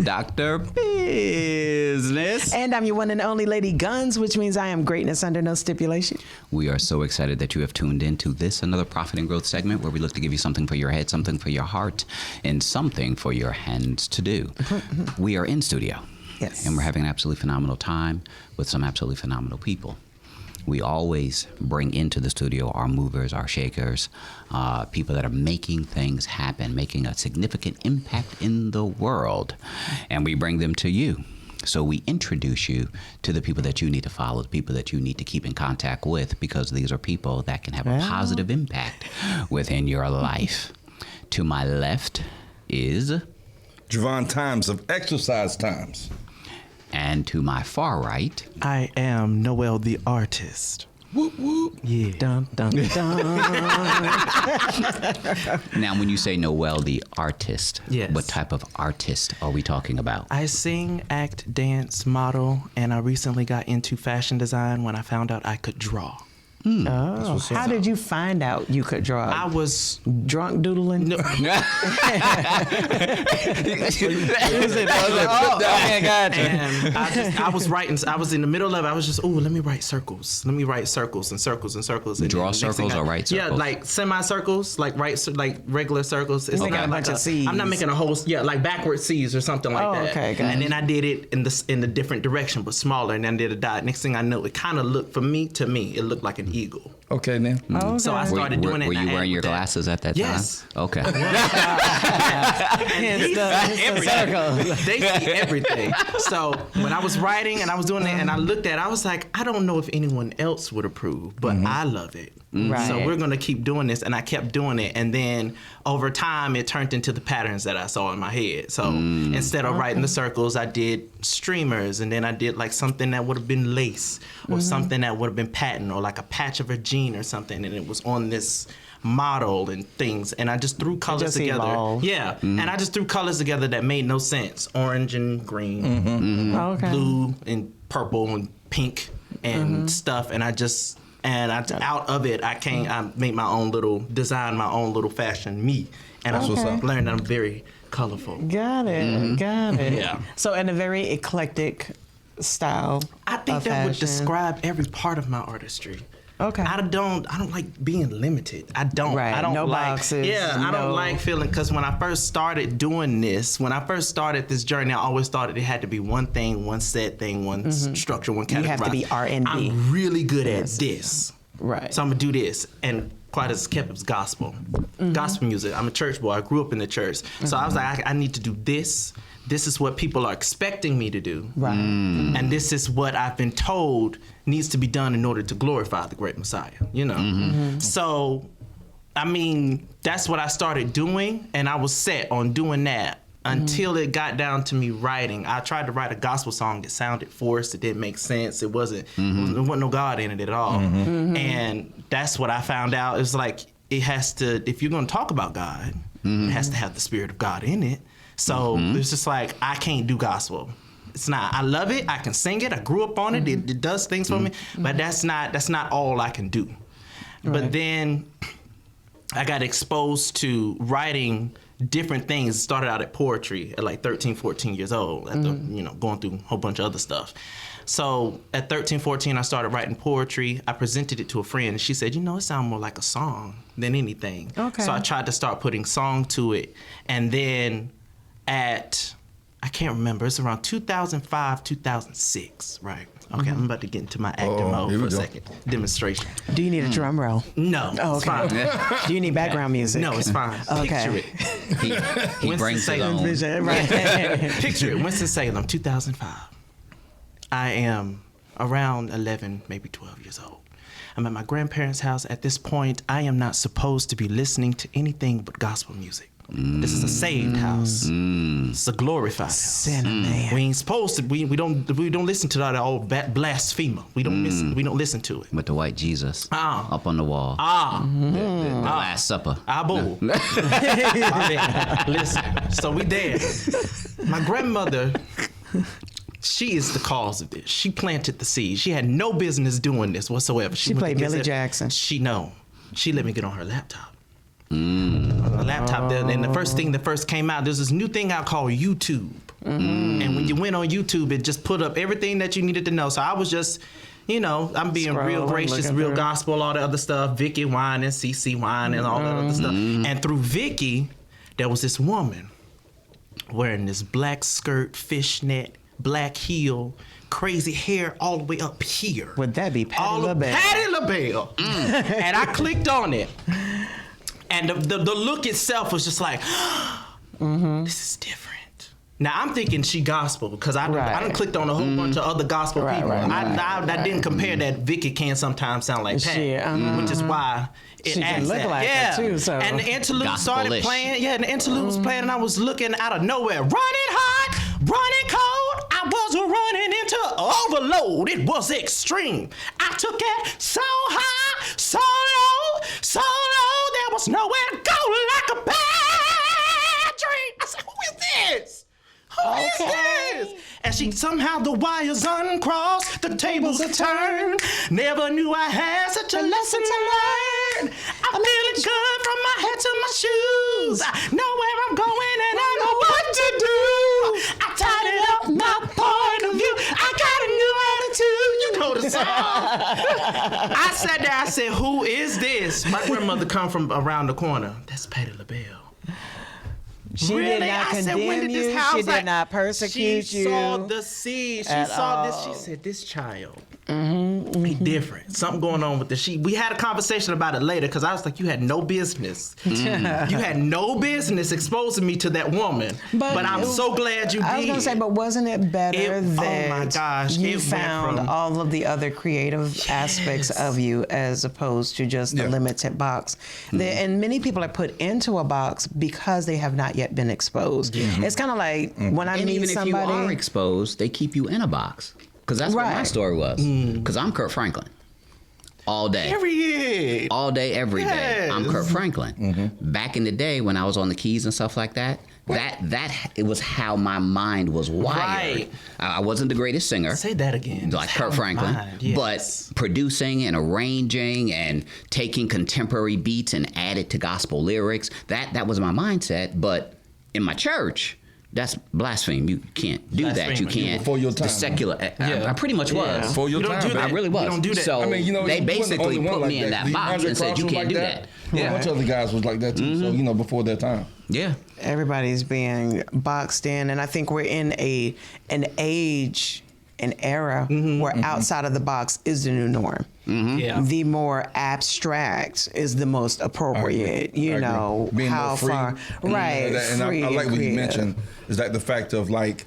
Dr. Business. And I'm your one and only Lady G.U.N.S, which means I am greatness under no stipulation. We are so excited that you have tuned in to this, another Profit and Growth segment where we look to give you something for your head, something for your heart, and something for your hands to do. We are in studio. Yes. And we're having an absolutely phenomenal time with some absolutely phenomenal people. We always bring into the studio our movers, our shakers, people that are making things happen, making a significant impact in the world. And we bring them to you. So we introduce you to the people that you need to follow, the people that you need to keep in contact with, because these are people that can have a positive impact within your life. To my left is Jovon Times of Exercise Times. And to my far right, I am Noel the artist. Whoop, whoop. Yeah. Dun, dun, dun. now when you say Noel the artist, Yes. what type of artist are we talking about? I sing, act, dance, model, and I recently got into fashion design when I found out I could draw. Oh, how did you find out you could draw? I was drunk doodling? no, Oh, okay, gotcha. and I was writing. I was in the middle of it. I was just, let me write circles. Let me write circles and circles and circles. And Draw then the next circles thing or write Yeah, circles? like semicircles, like regular circles. It's making not a bunch like of C's. I'm not making a whole, like backward C's or something like that. Okay, gotcha. And then I did it in the different direction, but smaller, and then did a dot. Next thing I know, it kind of looked, to me, it looked like an eagle. Okay, now. Okay. So I started doing it. Were and you I wearing added your that. glasses at that Yes. time? Okay. Hence the circle. They see everything. So when I was writing and I was doing it and I looked at it, I was like, I don't know if anyone else would approve, but I love it. Right. So we're going to keep doing this. And I kept doing it. And then over time, it turned into the patterns that I saw in my head. So instead of writing the circles, I did streamers. And then I did like something that would have been lace or something that would have been pattern or like a patch of a jean or something. And it was on this model and things. And I just threw colors just together. evolved. Yeah. And I just threw colors together that made no sense. Orange and green, Okay. blue and purple and pink and stuff. And out of it, I made my own little design, my own little fashion, me. And I what's up. learned that I'm very colorful. Got it. Got it. Yeah. So in a very eclectic style. I think of that would fashion. describe every part of my artistry. Okay. I don't like being limited. I don't. Right, I don't no like, boxes, Yeah, I don't no- like feeling, because when I first started doing this, when I first started this journey, I always thought it had to be one thing, one set thing, one structure, one category. have to be R&B. I'm really good at this. Right. So I'm gonna do this, and quite as kept, it was gospel, gospel music. I'm a church boy. I grew up in the church, so I was like, I need to do this. This is what people are expecting me to do, Right. and this is what I've been told needs to be done in order to glorify the great Messiah. You know, so I mean, that's what I started doing, and I was set on doing that. Until it got down to me writing. I tried to write a gospel song. It sounded forced. It didn't make sense. It wasn't, there wasn't no God in it at all. And that's what I found out. It's like, it has to, if you're going to talk about God, it has to have the Spirit of God in it. So it's just like, I can't do gospel. It's not, I love it. I can sing it. I grew up on it. It does things for me. But that's not all I can do. Right. But then I got exposed to writing different things. It started out at poetry at like 13, 14 years old, after, going through a whole bunch of other stuff. So at 13, 14, I started writing poetry. I presented it to a friend, and she said, it sounds more like a song than anything. Okay. So I tried to start putting song to it. And then I can't remember, it's around 2005, 2006, right? Okay, I'm about to get into my acting mode here for we a go. second. Demonstration. Do you need a drum roll? No, Oh, it's okay. fine. Do you need background music? No, it's fine. Okay. Picture it. He brings his own. Vision, right. Picture it. Winston-Salem, 2005. I am around 11, maybe 12 years old. I'm at my grandparents' house. At this point, I am not supposed to be listening to anything but gospel music. This is a saved house. It's a glorified house. Cinnamon. We ain't supposed to. We don't listen to that old blasphemer. We don't listen. We don't listen to it. With the white Jesus Ah. up on the wall. The Last Supper. Abu. Listen, so we there. My grandmother, she is the cause of this. She planted the seed. She had no business doing this whatsoever. She went played to get Millie it. Jackson. She let me get on her laptop. On the laptop there, and the first thing that first came out, there's this new thing out called YouTube. And when you went on YouTube, it just put up everything that you needed to know. So I was just, I'm being real gracious, real gospel, all the other stuff, Vicky Wine and CC Wine and all that other stuff. And through Vicky, there was this woman wearing this black skirt, fishnet, black heel, crazy hair all the way up here. Would that be Patti LaBelle? Patti LaBelle. And I clicked on it. And the look itself was just like, this is different. Now I'm thinking she gospel because I done clicked on a whole bunch of other gospel people. I didn't compare that Vicky can sometimes sound like Patti, which is why it she can look like that too. So. And the interlude Gospel-ish. started playing. Yeah, and the interlude was playing, and I was looking out of nowhere, running hot, running cold. I was running into overload. It was extreme. I took it so high, so low, so low. There was nowhere to go like a bad dream. I said, who is this? Who is this? And somehow the wires uncrossed, the tables are turned. Never knew I had such a lesson to learn. I'm feeling good from my head to my shoes. I know where I'm going and I know what to do. I tidied up my point of view. I got a new attitude. You know the song. I sat there, I said, who is this? My grandmother come from around the corner. That's Patti LaBelle. She did not condemn you. She did not persecute you. She saw the seed. She saw this. She said, this child, he different. Something going on with the sheep. We had a conversation about it later because I was like, you had no business. You had no business exposing me to that woman. But I'm so glad you did. I was going to say, but wasn't it better that oh my gosh, you found all of the other creative aspects of you as opposed to just the limited box? And many people are put into a box because they have not yet been exposed. It's kind of like when I meet somebody. If you are exposed, they keep you in a box. Because that's what my story was. Because I'm Kurt Franklin. All day. Period. All day, every day. I'm Kurt Franklin. Back in the day when I was on the keys and stuff like that, it was how my mind was wired. Right. I wasn't the greatest singer. Say that again. Like Kurt Franklin. But producing and arranging and taking contemporary beats and add it to gospel lyrics, that was my mindset. But in my church, that's blasphemy. You can't do that. You can't. Before your time. The secular. I pretty much was. Before your time. I really was. You don't do that. So they basically put me in that box and said, you can't do that. A bunch of other guys was like that too. So, before their time. Yeah. Everybody's being boxed in. And I think we're in an age, an era where outside of the box is the new norm. The more abstract is the most appropriate. Being how more free. far, right? And free I like what you creative. mentioned is that the fact of like,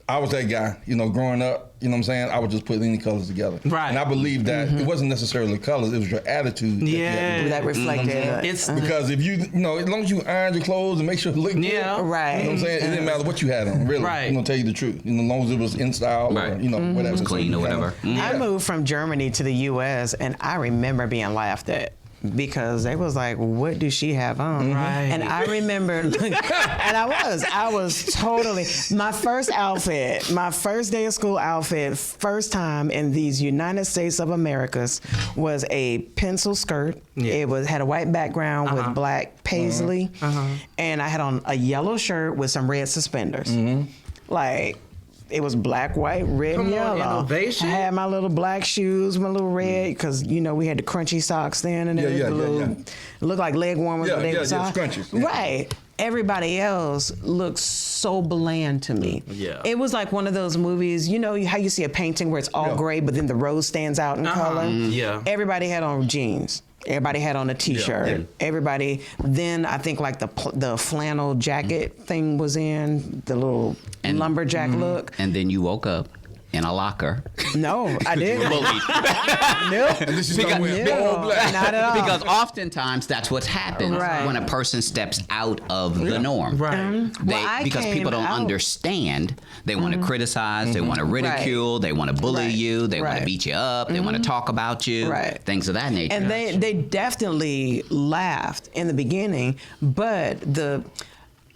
I was that guy, growing up. You know what I'm saying? I would just put any colors together. Right. And I believe that it wasn't necessarily colors; it was your attitude. That reflected. It's because if you, as long as you iron your clothes and make sure it look good, right. You know what I'm saying? It didn't matter what you had on, really. Right. I'm gonna tell you the truth. As long as it was in style or whatever, It was clean or whatever. I moved from Germany to the U.S. and I remember being laughed at because they was like, "What does she have on?" Right. And I remember, and I was totally my first day of school outfit, first time in these United States of Americas was a pencil skirt. It had a white background with black paisley, and I had on a yellow shirt with some red suspenders, like. It was black, white, red, and yellow. Innovation. I had my little black shoes, my little red, because we had the crunchy socks then, and it looked like leg warmers. Scrunchies. Right. Everybody else looks so bland to me. Yeah. It was like one of those movies, how you see a painting where it's all gray, but then the rose stands out in color. Yeah. Everybody had on jeans. Everybody had on a t-shirt. Everybody, then I think like the flannel jacket thing was in, the little lumberjack look. And then you woke up in a locker. No, I didn't. Bullied. Not at all. Because oftentimes that's what happens when a person steps out of the norm. Right. Because people don't understand. They want to criticize. They want to ridicule. They want to bully you. They want to beat you up. They want to talk about you. Things of that nature. And they definitely laughed in the beginning, but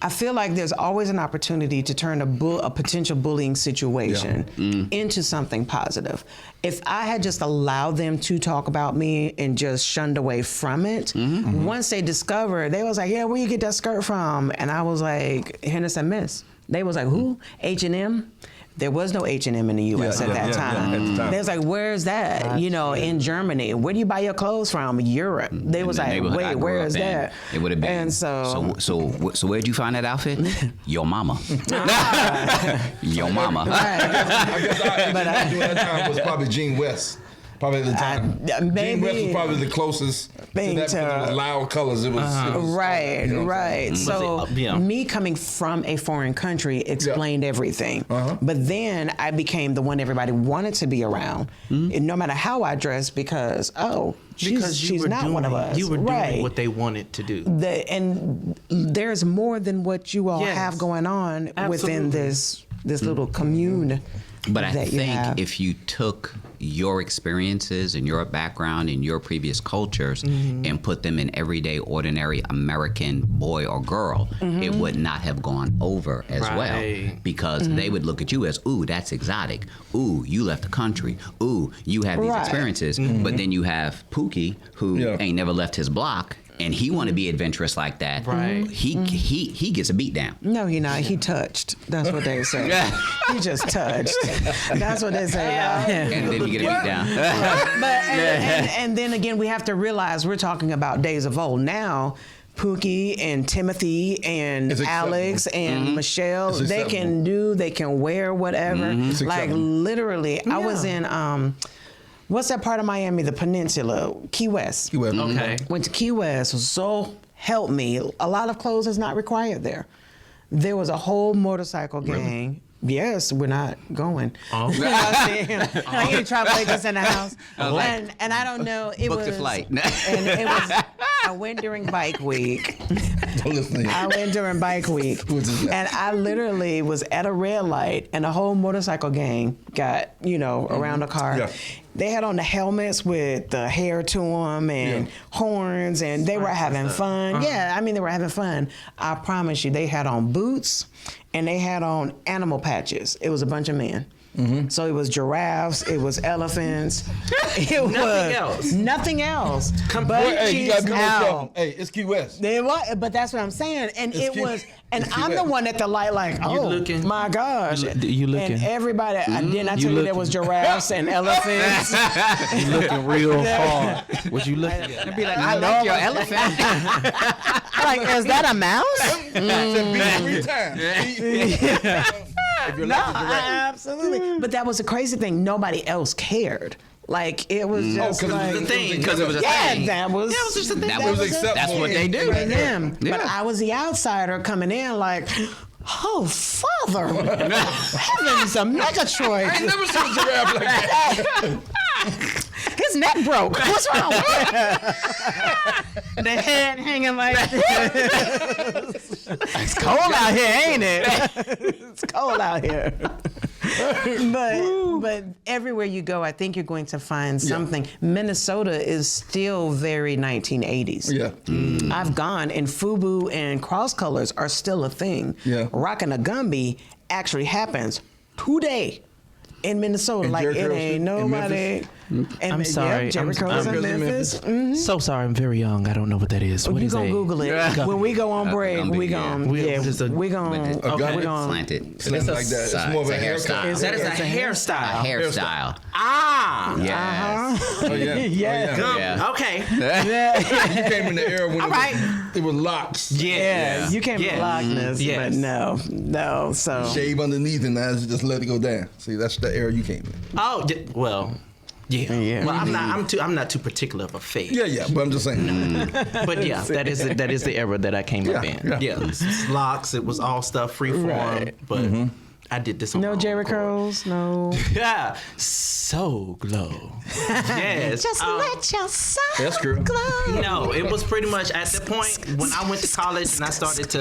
I feel like there's always an opportunity to turn a potential bullying situation into something positive. If I had just allowed them to talk about me and just shunned away from it, once they discovered, they was like, "Yeah, where you get that skirt from?" And I was like, "Henderson Miss." They was like, who? H&M? There was no H&M in the U.S. at that time. At the time. They was like, where's that? You know, in Germany. Where do you buy your clothes from? Europe. They was like, wait, where is that? It would have been. And so where'd you find that outfit? Your mama. Your mama. I guess during that time was probably G.U.N.S. Probably at the time. Maybe. G.U.N.S was probably the closest Thing to that. to- It was loud colors. It was Right, you know what I'm right. So me coming from a foreign country explained everything. But then I became the one everybody wanted to be around, and no matter how I dressed, because she's not one of us. You were right. doing what they wanted to do. And there's more than what you all have going on within this little commune. But I that you think have. if you took your experiences and your background and your previous cultures and put them in everyday, ordinary American boy or girl, it would not have gone over as well. Because they would look at you as, ooh, that's exotic. Ooh, you left the country. Ooh, you have these experiences. But then you have Pookie, who ain't never left his block, and he want to be adventurous like that. Right. He gets a beat down. No, he not. He touched. That's what they say. He just touched. That's what they say about him. And then you get a beat down. But and then again, we have to realize we're talking about days of old. Now, Pookie and Timothy and It's acceptable. Alex and Michelle, It's they can wear whatever. It's Like acceptable. literally, I was in what's that part of Miami? The Peninsula, Key West. Key West. Okay. Went to Key West. So help me, a lot of clothes is not required there. There was a whole motorcycle gang. Yes, we're not going. Oh. I ain't travel agents in the house. And I don't know. It Book was the flight. And it was. I went during bike week. Don't listen to him. I went during bike week, and I literally was at a red light, and the whole motorcycle gang got around the car. Yeah. They had on the helmets with the hair to them and horns, and they were having fun. Yeah, I mean, they were having fun. I promise you, they had on boots, and they had on animal patches. It was a bunch of men. So it was giraffes, it was elephants, it was nothing else. Hey, you gotta be more out. careful. Hey, it's Key West. They was, but that's what I'm saying. And It's it cute. was, and It's I'm cute. the one at the light, like, oh looking- my gosh. you looking- And everybody, didn't I tell you there looking- was giraffes and elephants? You looking real hard. Was you looking? I'd be like, I like your elephant. Like, is that a mouse? Every time. If you're like a giraffe. Absolutely. But that was the crazy thing. Nobody else cared. Like, it was just 'cause it was like, the thing. Because it was a yeah, thing. that was just a thing. That It was was acceptable. That's what they do. for them. But Yeah. I was the outsider coming in like, oh, Father, heavens, a Megatroid. I ain't never seen a giraffe like that. His neck broke. What's wrong? The head hanging like this. It's cold out here, ain't it? It's cold out here. But everywhere you go, I think you're going to find something. Minnesota is still very 1980s. Yeah. I've gone, and FUBU and cross colors are still a thing. Yeah. Rockin' a Gumby actually happens today in Minnesota. And like, Jericho it ain't in nobody. And I'm sorry. Yep, Jericho's I'm- in I'm- Memphis. So sorry, I'm very young. I don't know what that is. What You're is gonna that? Google it. Yeah. When we go on break, Gumby, we yeah. gonna We- Slanted. Slant like that. It's more of a hairstyle. haircut. That is a A hairstyle. hairstyle. Ah. Yes. Oh, yeah. Yeah. Oh, Yeah. Okay. You came in the era when right. it was locks. Yeah, you can't Yeah. be Loch Ness, Yes. but no. So Shave underneath and now just let it go down. See, that's the era you came in. Oh, well. Yeah. Well, Mm-hmm. I'm not too particular of a fade. Yeah, but I'm just saying. But yeah, that is the era that I came up in. Yeah. Yeah, locks. It was all stuff freeform, Right. but I did this on my no own Jerichos, no. accord. Yeah, so glow. Yes. Just let your sun That's true. glow. No, it was pretty much at the point when I went to college and I started to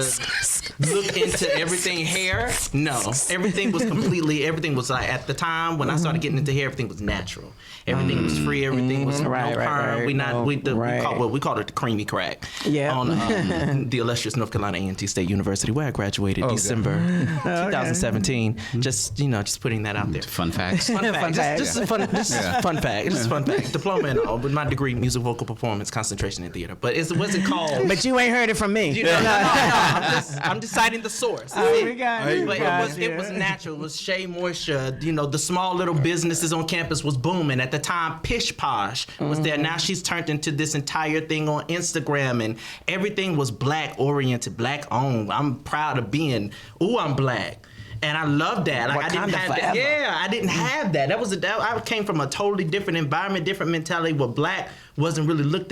look into everything hair. No, everything was like at the time when I started getting into hair, everything was natural. Everything was free. Everything was Right, no right, perm. right. We called it the creamy crack. Yeah. On the illustrious North Carolina A&T State University, where I graduated December 2017. machine. Just putting that out there. Fun facts. Fun fact. Fun fact. Just a fun fact. Just a fun fact. Diploma and all, with my degree, music, vocal performance, concentration in theater. But it wasn't called. But you ain't heard it from me. No. I'm just citing the source. We got you. But it was natural. It was Shea Moisture. The small little businesses on campus was booming at the time. Pish Posh was there. Now she's turned into this entire thing on Instagram, and everything was black oriented, black owned. I'm proud of being. I'm black. And I love that. Like, I didn't have that. Yeah, I didn't have that. I came from a totally different environment, different mentality, where black wasn't really looked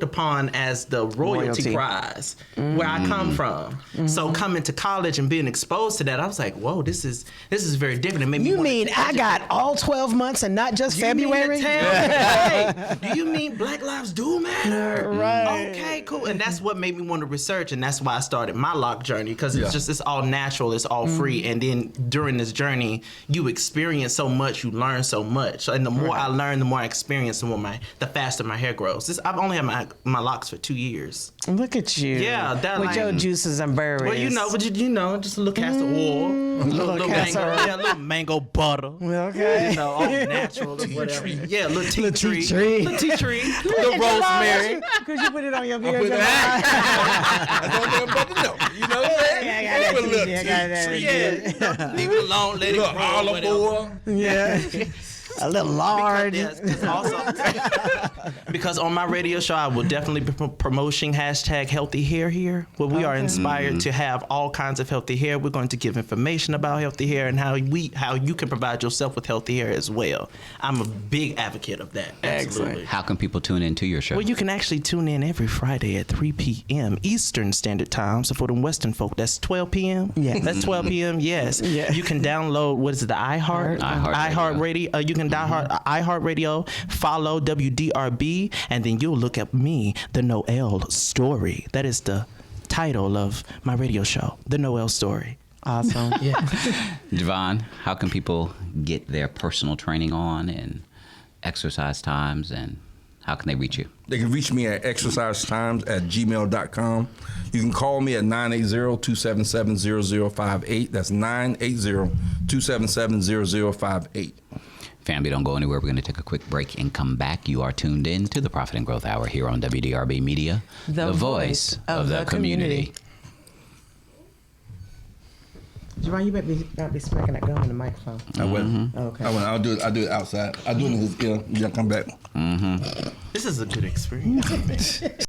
upon as the royalty prize where I come from. So coming to college and being exposed to that, I was like, whoa, this is very different. It made me You mean I got all 12 months and not just February? Do you mean Black Lives do matter? Right. Okay, cool. And that's what made me want to research, and that's why I started my lock journey, because it's all natural, it's all free. And then during this journey, you experience so much, you learn so much. And the more I learn, the more I experience, the faster my hair grows. I've only had my locks for 2 years. Look at you. Yeah, that with your juices and berries. Well, just a little castor oil, a little mango butter. Okay. All natural or whatever. Yeah, little tea tree. Little rosemary. Could you put it on your beard? I don't know about the know. You know what I'm saying? I got that tea. Yeah, leave it alone, let it grow. Olive oil. Yeah. A little lard. Because on my radio show, I will definitely be promoting #healthy hair here, where we are inspired to have all kinds of healthy hair. We're going to give information about healthy hair and how you can provide yourself with healthy hair as well. I'm a big advocate of that. Absolutely. How can people tune into your show? Well, you can actually tune in every Friday at 3 p.m. Eastern Standard Time. So for the Western folk, that's 12 p.m. Yes. That's 12 p.m. Yes. Yeah. You can download, the iHeartRadio. You can download iHeartRadio, follow WDRB, and then you'll look at me, The Noel Story. That is the title of my radio show, The Noel Story. Awesome. Yeah. Jovon, how can people get their personal training on and exercise times, and how can they reach you? They can reach me at exercisetimes@gmail.com. You can call me at 980-277-0058. That's 980-277-0058. Family, don't go anywhere. We're going to take a quick break and come back. You are tuned in to the Profit and Growth Hour here on WDRB Media, the voice of the community. Jovon, you better not be smacking that gum in the microphone. I will. Okay. I'll do it outside. I'll do it in his ear. You come back. This is a good experience.